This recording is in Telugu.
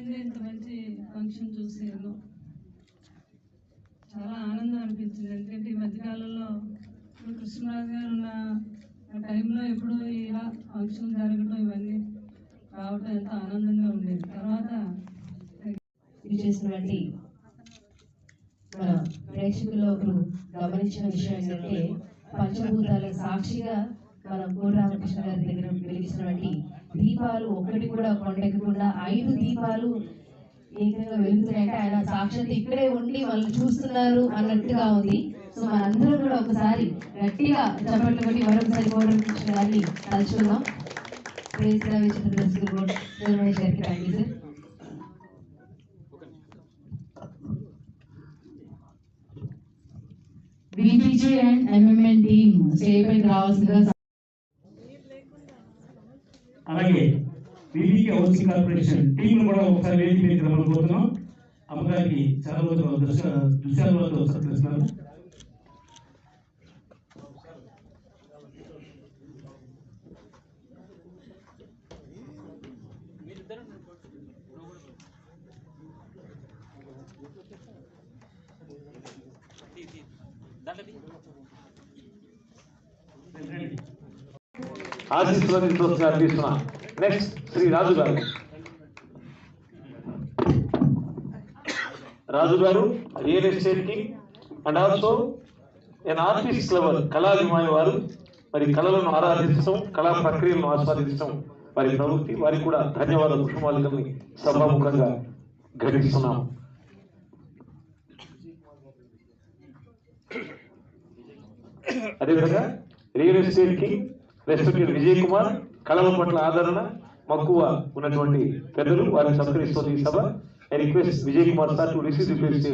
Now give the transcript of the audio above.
అయింది ఇంత మంచి ఫంక్షన్ చూసాను. చాలా ఆనందం అనిపించింది. ఎందుకంటే ఈ మధ్యకాలంలో ఇప్పుడు కృష్ణరాజు గారు ఉన్న టైంలో ఎప్పుడు ఇలా ఫంక్షన్ జరగడం ఇవన్నీ రావటం ఎంతో ఆనందంగా ఉండేది. తర్వాత చేసినటువంటి మన ప్రేక్షకుల్లో ఒకరు గమనించిన విషయం ఏంటంటే పంచభూతాల సాక్షిగా మన కోటి రామకృష్ణ గారి దగ్గర వెలిగించినటువంటి దీపాలు ఒక్కటి కూడా కొండెక్కకుండా 5 దీపాలు ఏకంగా వెలుగుతున్నాయంటే ఆయన సాక్షాత్ ఇక్కడే ఉండి వాళ్ళు చూస్తున్నారు అన్నట్టుగా ఉంది. సో మనందరం కూడా ఒకసారి గట్టిగా చప్పట్లు కొట్టి మరొకసారి కోటి రామకృష్ణ గారిని తలుచుకుందాం. BPG and MMN team stage పైకి రావాల్సిందిగా. అలాగే బీబీకే హౌసింగ్ కార్పొరేషన్ టీం కూడా ఒకసారి వేదిక మీద రమ్మనుకుంటున్నాం. అమ్మగారికి చాలా రోజులు దృశ్యాలతో సత్కరిస్తున్నారు. ఆశీస్సులతో అర్పిస్తున్నా. నెక్స్ట్ శ్రీ రాజు గారు. రాజు గారు రియల్ ఎస్టేట్ కి and also an artist lover, కళాభిమాని వారు. మరి కళలను ఆరాధించడం, కళా ప్రక్రియలను ఆస్వాదించడం వారి ప్రవృత్తి. వారికి కూడా ధన్యవాదాలు కుటుంబాలని సభాముఖంగా ఘటిస్తున్నాం. అదేవిధంగా రియల్ ఎస్టేట్ కి రెస్పెక్టెడ్ విజయ్ కుమార్, కళల పట్ల ఆదరణ మక్కువ ఉన్నటువంటి పెద్దలు వారిని సత్కరిస్తుంది ఈ సభ. I request Vijay Kumar sir to receive the place.